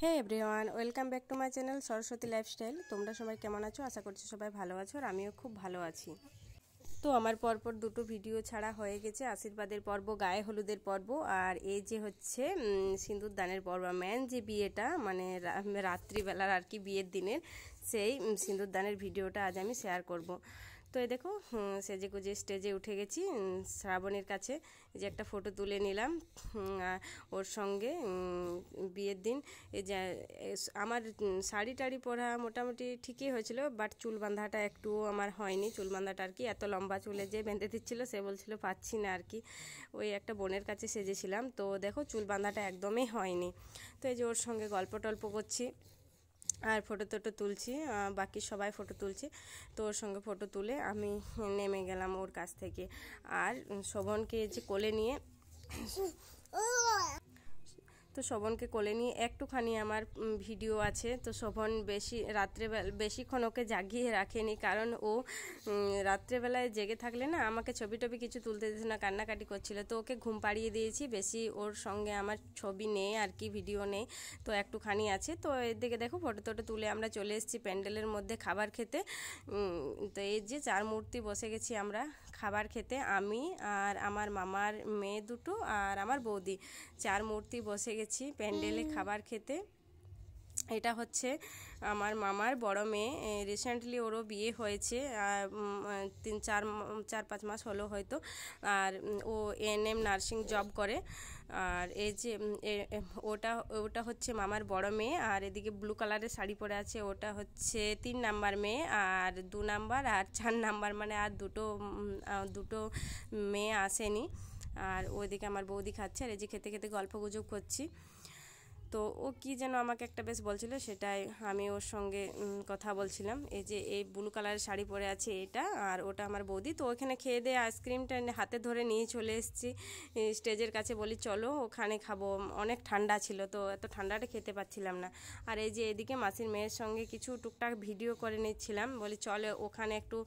Hey everyone, welcome back to my channel Saraswati lifestyle. তোমরা সবাই কেমন আছো? আশা করছি সবাই ভালো আছো, আর আমিও খুব ভালো আছি। তো আমার পরপর দুটো ভিডিও ছাড়া হয়ে গেছে, আশীর্বাদের পর্ব, গায়ে হলুদের পর্ব, আর এই যে হচ্ছে সিঁদুর দানের পর্ব। মেন যে বিয়েটা, মানে রাত্রিবেলার আর কি, বিয়ের দিনের সেই সিঁদুর দানের ভিডিওটা আজ আমি শেয়ার করব। তো এই দেখো, সেজে গুজে স্টেজে উঠে গেছি শ্রাবণীর কাছে। এই যে একটা ফটো তুলে নিলাম ওর সঙ্গে বিয়ের দিন। এই যে আমার শাড়ি টাড়ি পরা মোটামুটি ঠিকই হয়েছিল, বাট চুল বাঁধাটা একটু আমার হয়নি। চুল বাঁধাটা আর কি এত লম্বা চুলে যে বেঁধে দিচ্ছিল, সে বলছিল পাচ্ছি না আর কি। ওই একটা বোনের কাছে সেজেছিলাম, তো দেখো চুল বাঁধাটা একদমই হয়নি। তো এই যে ওর সঙ্গে গল্প টল্প করছি আর ফটো টটো তুলছি, বাকি সবাই ফটো তুলছে। তো ওর সঙ্গে ফটো তুলে আমি নেমে গেলাম ওর কাছ থেকে। আর শোভনকে যে কোলে নিয়ে শোভনকে কোলে নিয়ে একটুখানি আমার ভিডিও আছে। তো শোভন বেশিক্ষণ ওকে জাগিয়ে রাখেনি, কারণ ও রাত্রেবেলায় জেগে থাকলে না আমাকে ছবি টবি কিছু তুলতে দিত না, কান্নাকাটি করছিল। তো ওকে ঘুম পাড়িয়ে দিয়েছি, বেশি ওর সঙ্গে আমার ছবি নেই আর কি, ভিডিও নেই। তো একটুখানি আছে। তো এদিকে দেখো ফটো টটো তুলে আমরা চলে এসেছি প্যান্ডেলের মধ্যে খাবার খেতে। তো এই যে 4 মূর্তি বসে গেছি আমরা খাবার খেতে, আমি আর আমার মামার মেয়ে দুটো আর আমার বৌদি, 4 মূর্তি বসে গেছি প্যান্ডেলে খাবার খেতে। এটা হচ্ছে আমার মামার বড় মেয়ে, রিসেন্টলি ওরও বিয়ে হয়েছে, 4-5 মাস হলো হয়তো। আর ও এএনএম নার্সিং জব করে। আর এই যে ওটা হচ্ছে মামার বড় মেয়ে, আর এদিকে ব্লু কালারের শাড়ি পরে আছে ওটা হচ্ছে 3 নাম্বার মেয়ে, আর 2 নাম্বার আর 4 নাম্বার, মানে আর দুটো মেয়ে আসেনি। আর ওইদিকে আমার বৌদি খাচ্ছে, আর এই যে খেতে খেতে গল্প গুজব করছি। তো ও কি যেন আমাকে একটা বেশ বলছিল, সেটাই আমি ওর সঙ্গে কথা বলছিলাম। এই যে এই ব্লু কালারের শাড়ি পরে আছে এটা, আর ওটা আমার বৌদি। তো ওখানে খেয়ে দিয়ে আইসক্রিমটা হাতে ধরে নিয়ে চলে এসেছি স্টেজের কাছে, বলি চলো ওখানে খাবো, অনেক ঠান্ডা ছিল তো এত ঠান্ডাটা খেতে পাচ্ছিলাম না। আর এই যে এদিকে মাসির মেয়ের সঙ্গে কিছু টুকটাক ভিডিও করে নিচ্ছিলাম, বলি চলে ওখানে একটু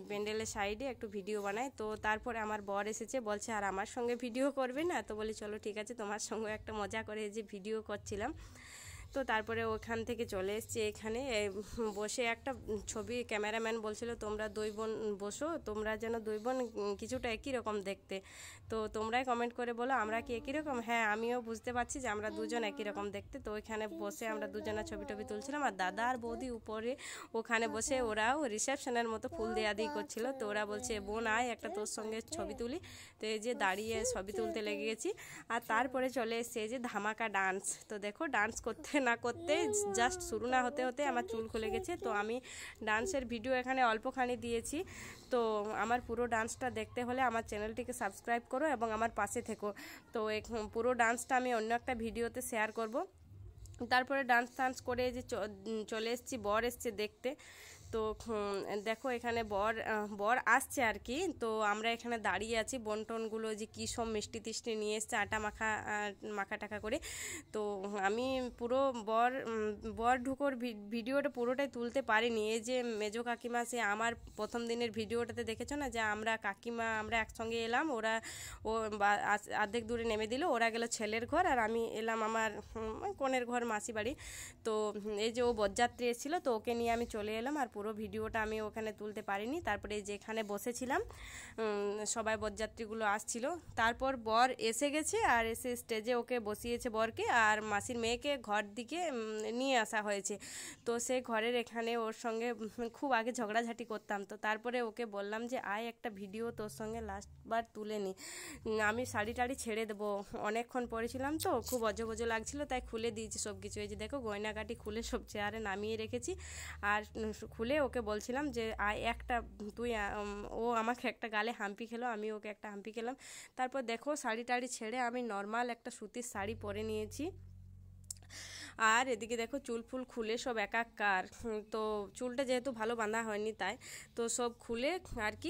প্যান্ডেলের সাইডে একটু ভিডিও বানাই। তো তারপরে আমার বর এসেছে, বলছে আর আমার সঙ্গে ভিডিও করবে না? তো বলি চলো ঠিক আছে, তোমার সঙ্গে একটা মজা করে যে ভিডিও করছিলাম। তো তারপরে ওখান থেকে চলে এসেছি এখানে বসে একটা ছবি। ক্যামেরাম্যান বলছিল তোমরা 2 বোন বসো, তোমরা যেন 2 বোন কিছুটা একই রকম দেখতে। তো তোমরাই কমেন্ট করে বলো আমরা কি একই রকম? হ্যাঁ, আমিও বুঝতে পারছি যে আমরা দুজন একই রকম দেখতে। তো ওইখানে বসে আমরা দুজনা ছবি টবি তুলছিলাম, আর দাদা আর বৌদি উপরে ওখানে বসে ওরাও রিসেপশনের মতো ফুল দেয়া দিয়ে করছিল। তো ওরা বলছে বোন আয় একটা তোর সঙ্গে ছবি তুলি। তো এই যে দাঁড়িয়ে ছবি তুলতে লেগে গেছি। আর তারপরে চলে এসছে এই যে ধামাকা ডান্স। তো দেখো ডান্স করতে না করতে, জাস্ট শুরু না হতে হতে আমার চুল খুলে গেছে। তো আমি ডান্সের ভিডিও এখানে অল্পখানি দিয়েছি। তো আমার পুরো ডান্সটা দেখতে হলে আমার চ্যানেলটিকে সাবস্ক্রাইব করো এবং আমার পাশে থেকো। তো পুরো ডান্সটা আমি অন্য একটা ভিডিওতে শেয়ার করব। তারপরে ডান্স করে যে চলে এসেছি, বর এসছে দেখতে। তো দেখো এখানে বর আসছে আর কি। তো আমরা এখানে দাঁড়িয়ে আছি, বন্টনগুলো যে কী সব মিষ্টি টিষ্টি নিয়ে এসছে আটা মাখা টাকা করে। তো আমি পুরো বর ঢুকোর ভিডিওটা পুরোটাই তুলতে পারিনি। এই যে মেজো কাকিমা, সে আমার প্রথম দিনের ভিডিওটাতে দেখেছো না, যে আমরা একসঙ্গে এলাম, ও অর্ধেক দূরে নেমে দিল, ওরা গেল ছেলের ঘর আর আমি এলাম আমার কনের ঘর, মাসি বাড়ি। তো এই যে ও বরযাত্রী এসেছিল, তো ওকে নিয়ে আমি চলে এলাম, আর পুরো ভিডিওটা আমি ওখানে তুলতে পারিনি। তারপরে যেখানে বসেছিলাম সবাই বরযাত্রীগুলো আসছিল, তারপর বর এসে গেছে, আর এসে স্টেজে ওকে বসিয়েছে বরকে, আর মাসির মেয়েকে ঘর দিকে নিয়ে আসা হয়েছে। তো সে ঘরের এখানে ওর সঙ্গে খুব আগে ঝগড়াঝাটি করতাম। তো তারপরে ওকে বললাম যে আয় একটা ভিডিও তোর সঙ্গে লাস্টবার তুলে নি, আমি শাড়ি টাড়ি ছেড়ে দেবো, অনেকক্ষণ পরেছিলাম তো খুব অজবজো লাগছিল, তাই খুলে দিয়েছি সব কিছু। এই যে দেখো গয়নাগাটি খুলে সব চেয়ারে নামিয়ে রেখেছি, আর খুলে ওকে বলছিলাম যে ও আমাকে একটা গালে হাম্পি খেলো, আমি ওকে একটা হাম্পি খেলাম। তারপর দেখো শাড়ি টাড়ি ছেড়ে আমি নর্মাল একটা সুতির শাড়ি পরে নিয়েছি। আর এদিকে দেখো চুল ফুল খুলে সব একাকার। তো চুলটা যেহেতু ভালো বাঁধা হয়নি, তাই তো সব খুলে আর কি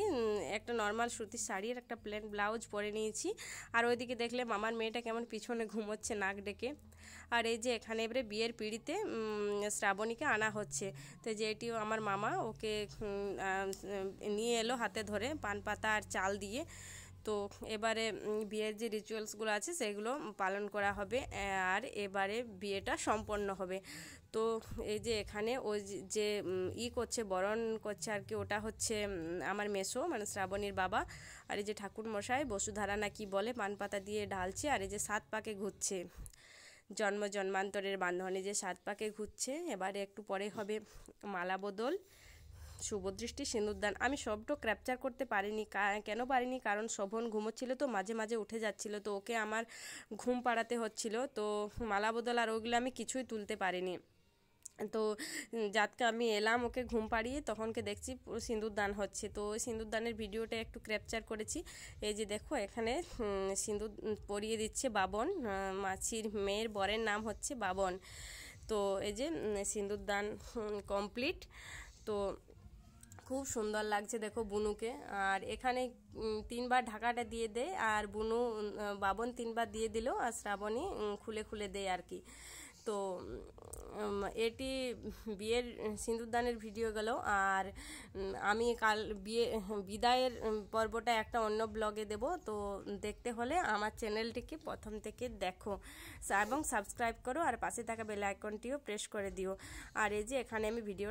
একটা নর্মাল সুতির শাড়ি আর একটা প্লেন ব্লাউজ পরে নিয়েছি। আর ওইদিকে দেখলে মামার মেয়েটা কেমন পিছনে ঘুমোচ্ছে নাক ডেকে। আর এই যে এখানে এবারে বিয়ের পিঁড়িতে শ্রাবণীকে আনা হচ্ছে। তো যেটিও আমার মামা ওকে নিয়ে এলো হাতে ধরে, পান পাতা আর চাল দিয়ে। তো এবারে বিয়ের যে রিচুয়ালসগুলো আছে সেগুলো পালন করা হবে, আর এবারে বিয়েটা সম্পন্ন হবে। তো এই যে এখানে ওই যে করছে, বরণ করছে আর কি, ওটা হচ্ছে আমার মেসো মানে শ্রাবণীর বাবা। আর এই যে ঠাকুর মশাই বসুধারা না কি বলে, পান পাতা দিয়ে ঢালছে, আর এই যে 7 পাকে ঘুরছে, জন্ম জন্মান্তরের বান্ধনে যে 7 পাকে ঘুরছে। এবারে একটু পরে হবে মালা বদল, শুভদৃষ্টি, সিঁদুরদান। আমি সবটা ক্যাপচার করতে পারিনি, কেন পারিনি, কারণ শোভন ঘুমোচ্ছিল তো মাঝে মাঝে উঠে যাচ্ছিল, তো ওকে আমার ঘুম পাড়াতে হচ্ছিল, তো মালা বদল আর ওগুলো আমি কিছুই তুলতে পারিনি। তো যাতকে আমি এলাম ওকে ঘুম পাড়িয়ে, তখনকে দেখছি পুরো সিঁদুরদান হচ্ছে, তো ওই সিঁদুরদানের ভিডিওটা একটু ক্যাপচার করেছি। এই যে দেখো এখানে সিঁদুর পরিয়ে দিচ্ছে বাবন, মাছির মেয়ের বরের নাম হচ্ছে বাবন। তো এই যে সিঁদুরদান কমপ্লিট। তো খুব সুন্দর লাগছে দেখো বুনুকে। আর এখানে 3 বার ঢাকাটা দিয়ে দেয়, আর বুনু বাবন 3 বার দিয়ে দিল, আর শ্রাবণী খুলে খুলে দেয় আর কি। তো এটি বিয়ের সিঁদুরদানের ভিডিও গেল। আর আমি কাল বিদায়ের পর্বটা একটা অন্য ব্লগে দেব, তো দেখতে হলে আমার চ্যানেলটিকে প্রথম থেকে দেখো এবং সাবস্ক্রাইব করো, আর পাশে থাকা বেল আইকনটিও প্রেস করে দিও। আর এই যে এখানে আমি ভিডিও